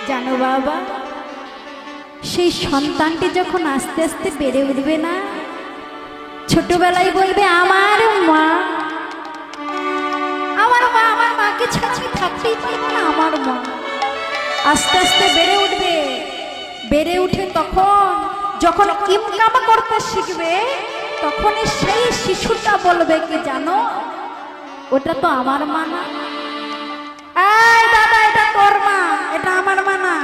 জানো বাবা, সেই সন্তানটি যখন আস্তে আস্তে বেড়ে উঠবে না, ছোটবেলায় বলবে আমার মা, আমার মা, আমার মাকে ছাড়া আমি থাকতেই পারবো না, আমার মা। আস্তে আস্তে বেড়ে উঠবে, বেড়ে উঠে তখন যখন ইনকাম করতে শিখবে, তখন সেই শিশুটা বলবে কি জানো, ওটা তো আমার মা না। এই দাদা, এটা তোর মা, এটা আমার মা না।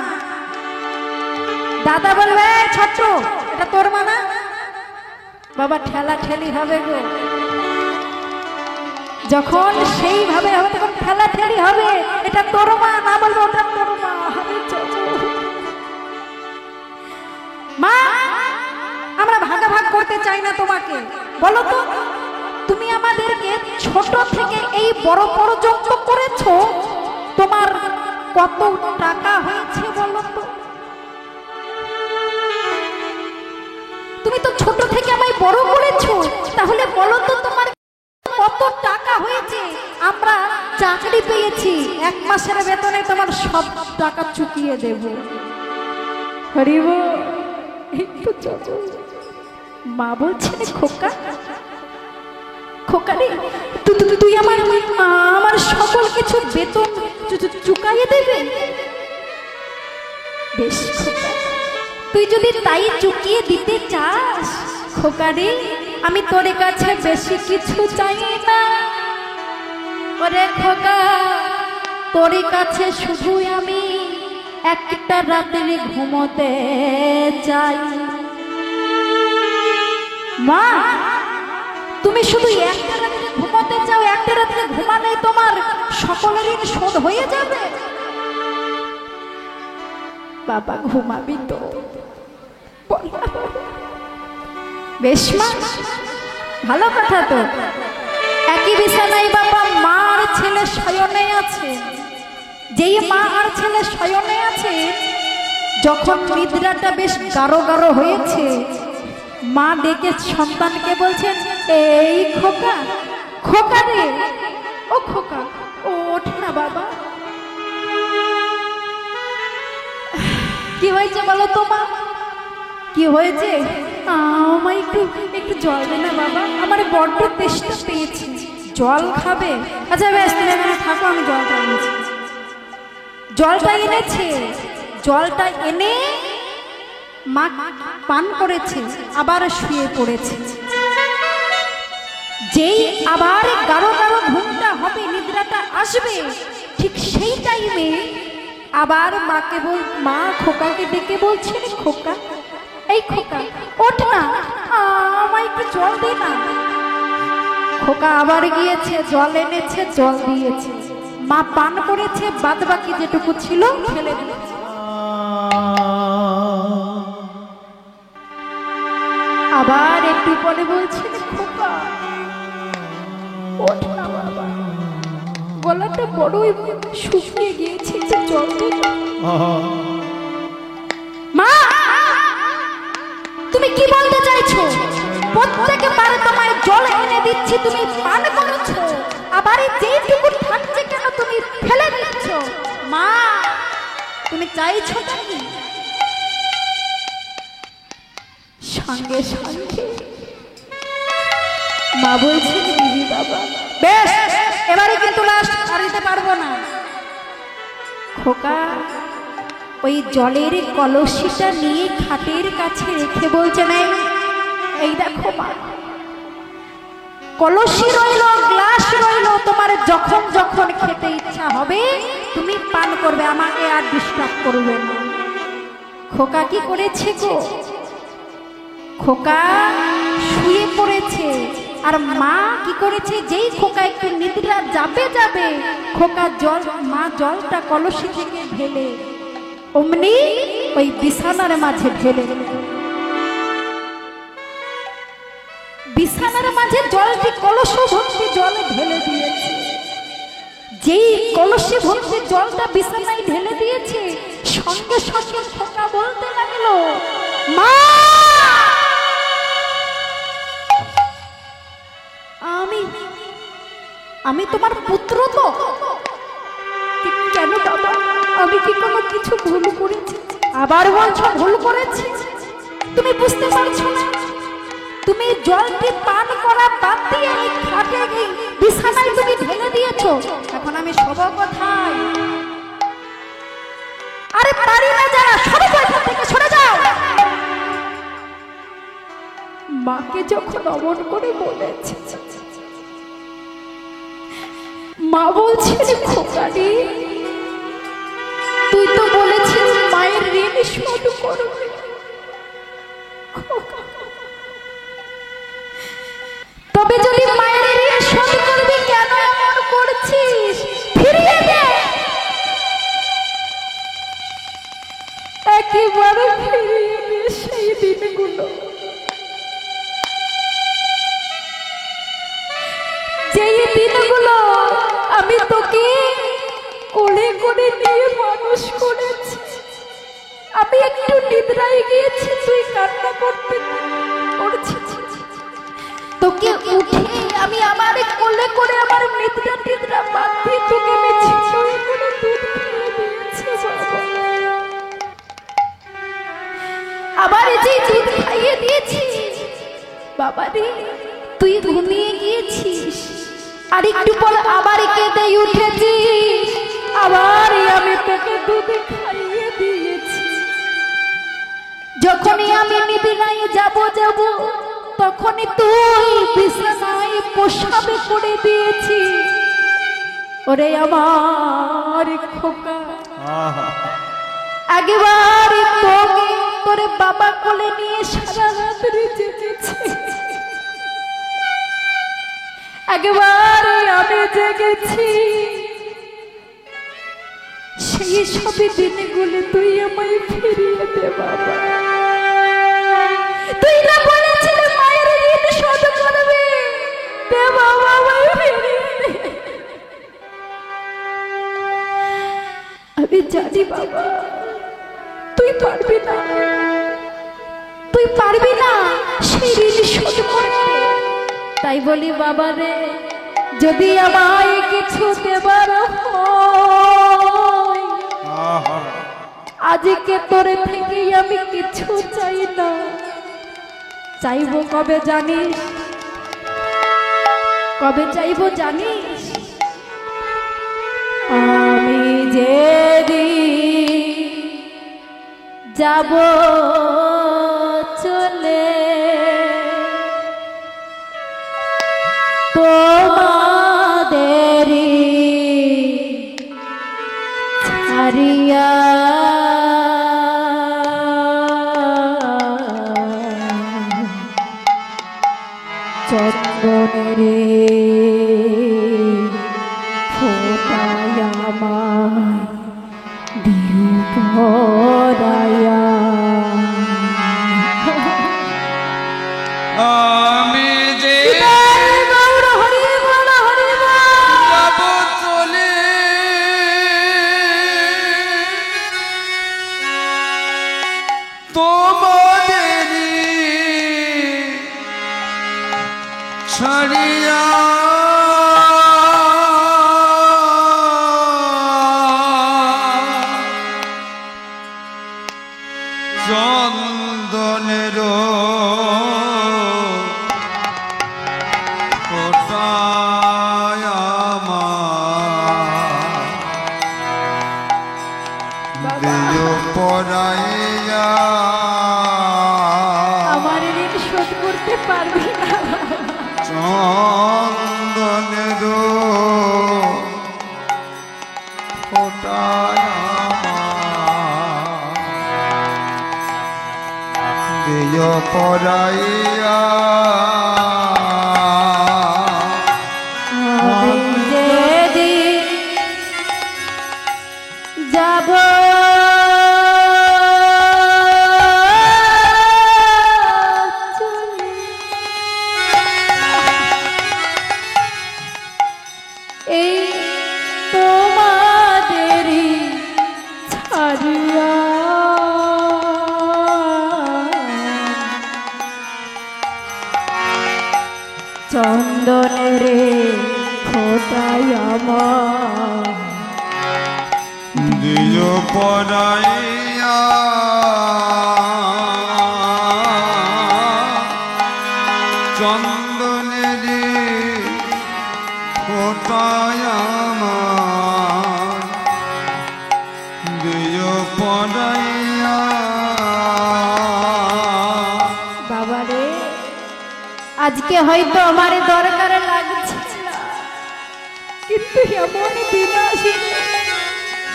দাদা বলবে ছোট্ট, এটা তোর মা না। বাবা ঠেলা ঠেলি হবে গো, যখন সেইভাবে হবে তখন ঠেলা ঠেলি হবে। এটা তোর মা না, বলবো ওটা তোর মা হবে। মা, আমরা ভাগাভাগ করতে চাই না তোমাকে। বলো তো, তুমি আমাদেরকে ছোট থেকে এই বড় পর্যন্ত করেছো, তোমার কত টাকা হয়েছে বলো তো? তুমি তো ছোট থেকে আমায় বড় করেছো, তাহলে বলো তো তোমার কত টাকা হয়েছে? আমরা চাকরি পেয়েছি, 1 মাসের বেতনে তোমার সব টাকা চুকিয়ে দেব। হরিব, মা বলছে খোকা, খোকা রে, তুই আমার সকল কিছু বেতন চুকাইয়ে দেবে? বেশ খোকা, তুই যদি তাই চুকিয়ে দিতে চাস খোকা রে, আমি তোর কাছে বেশি কিছু চাই না। ওরে খোকা, তোর কাছে শুধু আমি একটা রাত্রি ঘুমোতে চাই। মা, তুমি শুধু একটা রাত্রি ঘুমোতে চাও, একটা রাত্রি ঘুমালেই তোমার সকলের ঋণ শোধ হয়ে যাবে? বাবা ঘুমাবি তো? বেশ মা, ভালো কথা তো। একই বিছানায় বাবা মা আর ছেলে শয়নে আছে। যেই মা আর ছেলে শয়নে আছে, যখন নিদ্রাটা বেশ গাঢ় গাঢ় হয়েছে, মা ডেকে সন্তানকে বলছেন, এই খোকা, খোকা রে, ও খোকা, ওঠ না বাবা। কি হয়েছে বলো তো মা, কি হয়েছে? আমায় একটু জল দে না বাবা, আমার বড্ড তেষ্টা পেয়েছে। জল খাবে? আচ্ছা বেশ, তুমি এখানে থাকো, আমি জলটা এনেছি। জলটা এনেছে, জলটা এনে মা পান করেছে, আবার শুয়ে পড়েছে। যেই আবার গাঢ় গাঢ় ঘুমটা হবে, নিদ্রাটা আসবে, ঠিক সেই টাইমে আবার মাকে মা খোকাকে ডেকে বলছেন, খোকা, এই খোকা, ওঠ না, আমায় একটু জল দে না। খোকা আবার গিয়েছে, জল এনেছে, জল দিয়েছে, মা পান করেছে, বাদ বাকি যেটুকু ছিল ফেলে দিয়েছে। আবার একটু পরে বলছেন, খোকা, ওঠ না বাবা, গলাটা বড়ই শুকিয়ে গিয়েছে, জল দে না। মা, তুমি কি বলতে চাইছো? প্রত্যেকবার তোমায় জল এনে দিচ্ছি, তুমি পান করেছো, আবার যেইটুকু থাকছে কেন তুমি ফেলে দিচ্ছ? মা, তুমি চাইছো নাকি? সঙ্গে সঙ্গে মা বলছেন, দিদি বাবা, বেশ, এবারে কিন্তু লাস্ট, আর দিতে পারবো না। খোকা ওই জলের কলসিটা নিয়ে খাটের কাছে রেখে বলছে, এই দেখো মা, কলসি রইল, গ্লাস রইল, তোমার যখন যখন খেতে ইচ্ছা হবে তুমি পান করবে, আমাকে আর ডিস্টার্ব করবে না। খোকা কি করেছে গো? খোকা শুয়ে পড়েছে, আর মা কি করেছে, যেই খোকা একটু নিদ্রা যাবে যাবে, খোকা মা জলটা কলসি থেকে ঢেলে অমনি ওই বিছানার মাঝে ঢেলে, বিছানার মাঝে জলটি কলস ভর্তি জলে ঢেলে দিয়েছে। যেই কলসে ভর্তি জলটা বিছানায় ঢেলে দিয়েছে, সঙ্গে সঙ্গে খোকা বলতে লাগলো, মা, আমি তোমার পুত্র তো? কেন বাবা, আমি কি কোনো কিছু ভুল করেছি? আবার বলছো ভুল করেছি? তুমি বুঝতে পারছো না? তুমি জলটি পান করা বাদ দিয়ে আমি খাটে গিয়ে বিছানায় তুমি ঢেলে দিয়েছো। এখন আমি শোবো কোথায়? আরে পারি না যারা, সরে যাও এখান থেকে, সরে যাও। মাকে যখন অমন করে বলেছে, মা বলছেন খোকারি তুই তো বলেছিস মায়ের ঋণ শোধ করবি। তবে যদি মায়ের ঋণ শোধ করবি কেন এমন করছিস? ফিরিয়ে দে, একেবারে ফিরিয়ে দে সেই দিনগুলো, যেই দিনগুলো আমি তোকে কোলে করে নিয়ে মানুষ করেছি। আমি একটু নিদ্রায় গিয়েছি, তুই কান্না করছিস। তোকে উঠে আমি আমার কোলে করে আমার নিদ্রা বাদ দিয়ে তোকে মেছি করে দুধ খাইয়ে দিয়েছি বাবা। আবার যে দুধ খাইয়ে দিয়েছি বাবা রে, তুই ঘুমিয়ে গিয়েছিস, আর একটু পর আবার কেঁদে উঠেছিস, আবার আমি তোকে দুধ খাইয়ে দিয়েছি। যখনই আমি নিবিড়ায় যাব তখনই তুই বিছানায় প্রসাবে করে দিয়েছি। ওরে আমার খোকা, আগেবার তোকে তোরে বাবা কোলে নিয়ে সারা রাত জেগেছি, একবার আমি জেগেছি। সেই সবই দিনগুলো তুই আমায় ফিরিয়ে দে বাবা। তুই না বলেছিলি মায়ের ঋণ শোধ করবি, দে বাবা আমায় ফিরিয়ে দে। আমি জানি বাবা তুই পারবি না, তুই পারবি না সেই ঋণ শোধ করতে। তাই বলি বাবা রে, যদি আমায় কিছু দেবার হয় আজকে তোরে থেকে আমি কিছু চাই না। চাইবো কবে জানিস? কবে চাইবো জানিস? আমি যেদিন যাব চলে তোমাদেরই ছাড়িয়া, চন্দনের ফোটায় আমায় দিও পরায়া। আমি যে যাব চলে তোমাদেরই ছাড়িয়া, চন্দনের ফোটায় আমায় দিও পরাইয়া। আমার ঋণ শোধ করতে পারবি না। চন্দনের ফোটায় আমায় দিও পরাইয়া। যাব এই তোমাদেরই ছাড়িয়া, চন্দনের ফোটায় আমায় দিও পরাইয়া চন্দনের ফোটায় আমার দিও পরাইয়া। বাবারে আজকে হয়তো আমার দরকার লাগছে না, কিন্তু এমন দিন আসে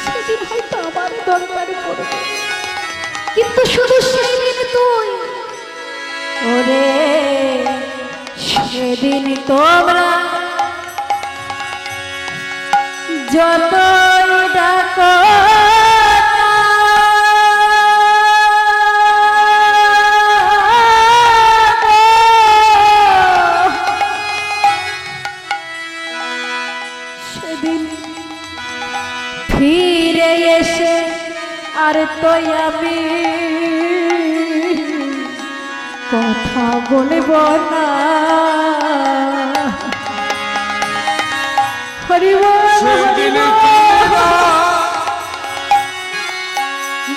সেদিন হয়তো আমার দরকার পড়বে, কিন্তু শুধু সেই দিন তুই ওরে সেদিন তোমরা যতই ডাকো সেদিন ফিরে এসে আর তো আমি কথা বলব না। হরি বল সেদিন তোমরা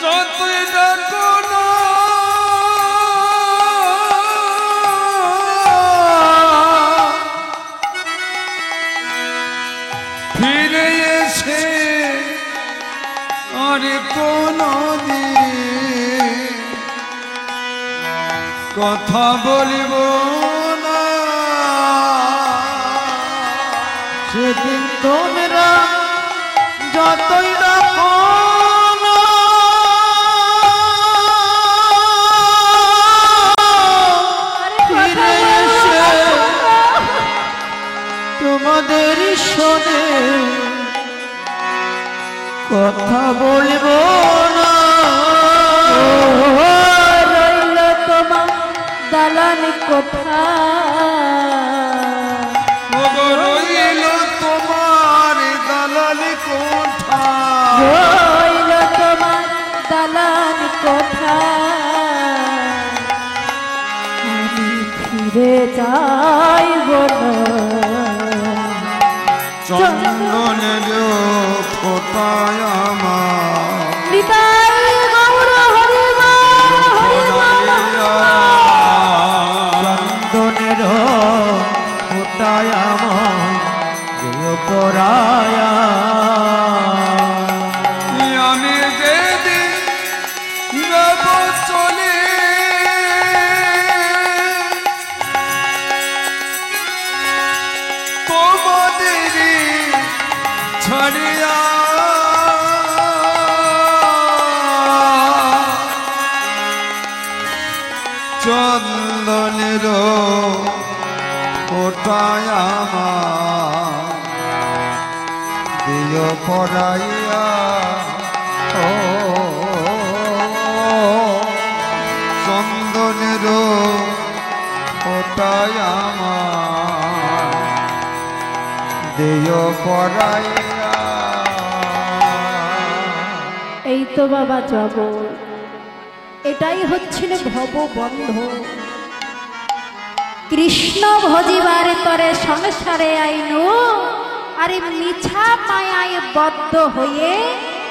যতই ডাকো না ফিরে এসে আর কোনো কথা বলিব না। সেদিন তোমরা যতই ডাকো না ফিরে এসে তোমাদের শোনে কথা বলবো না। রইল তোমার দালান কোঠা, রইল তোমার দালান কোঠা, রইল তোমার দালান কোঠা, আমি ফিরে যাইব না। চন্দনের ফোটায় আমার নিতাই গৌর হরি বল, হরি বল। চন্দনের ফোটায় আমার দিও পরায়া। আমি যেদিন যাব চলে তোমাদের ছাড়িয়া চন্দনের ফোটায় আমার দিও পরাইয়া। ও চন্দনের ফোটায় আমার দিও পরাইয়া। এই তো বাবা যাব, এটাই হচ্ছিল ভববন্ধ। কৃষ্ণ ভজিবার তরে সংসারে আইনু, আরে মিছা মায়ায় বদ্ধ হয়ে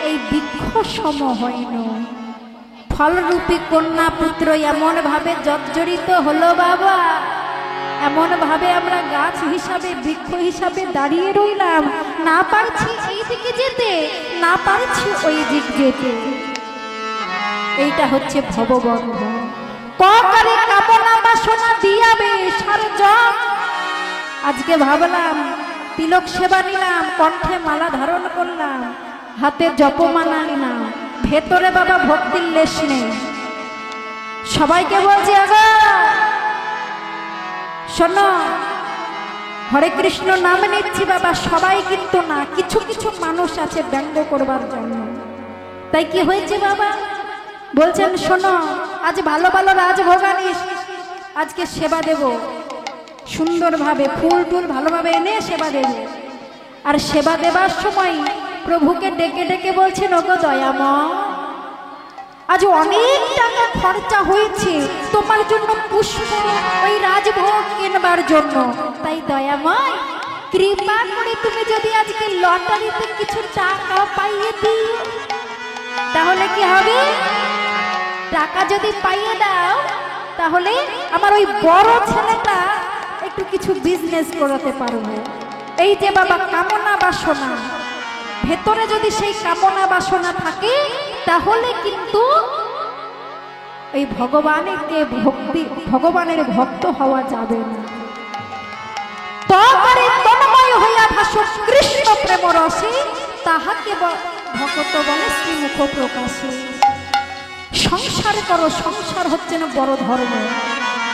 এই বৃক্ষ সম হইন। ফলরূপী কন্যা পুত্র এমন ভাবে জর্জরিত হলো বাবা, এমন ভাবে আমরা গাছ হিসাবে বৃক্ষ হিসাবে দাঁড়িয়ে রইলাম, না পারছি এই দিকে যেতে, না পারছি ওই দিক যেতে। এইটা হচ্ছে ভববন্ধ। ককারে কামনা বাসনা দিয়াবে সারে জম। আজকে ভাবলাম তিলক সেবা নিলাম, কণ্ঠে মালা ধারণ করলাম, হাতে জপমালা নিলাম, ভেতরে বাবা ভক্তির লেশ নেই। সবাইকে বলছি আগা শোনো, হরে কৃষ্ণ নাম নিচ্ছি বাবা, সবাই কিন্তু না, কিছু কিছু মানুষ আছে ব্যঙ্গ করবার জন্য। তাই কি হয়েছে বাবা বলছেন শোনো, আজ ভালো ভালো রাজভোগ আনিস, আজকে সেবা দেব সুন্দরভাবে, ফুল টুল ভালোভাবে এনে সেবা দেব। আর সেবা দেবার সময় প্রভুকে ডেকে ডেকে বলছেন ওগো দয়াময়, আজ অনেক টাকা খরচা হয়েছে তোমার জন্য পুষ্প ওই রাজভোগ কেনবার জন্য, তাই দয়াময় কৃপা করে তুমি যদি আজকে লটারিতে কিছু টাকা পাইয়ে দিও। তাহলে কি হবে? টাকা যদি পাইয়ে দাও তাহলে আমার ওই বড় ছেলেটা একটু কিছু বিজনেস করাতে পারবে। এই যে বাবা কামনা বাসনা, ভেতরে যদি সেই কামনা বাসনা থাকে তাহলে কিন্তু এই ভগবানের ভক্ত হওয়া যাবে না। তবে তন্ময় হইয়া ভাসুক কৃষ্ণ প্রেম রসে, তাহাকে ভক্ত বলে শ্রীমুখ প্রকাশে। সংসার করো, সংসার হচ্ছে না বড় ধর্ম,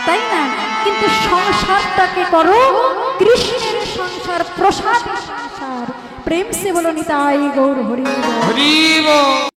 তাই না? কিন্তু সংসারটাকে করো কৃষ্ণের সংসার, প্রসাদ সংসার। প্রেম সে বলো নিতাই গৌর হরি।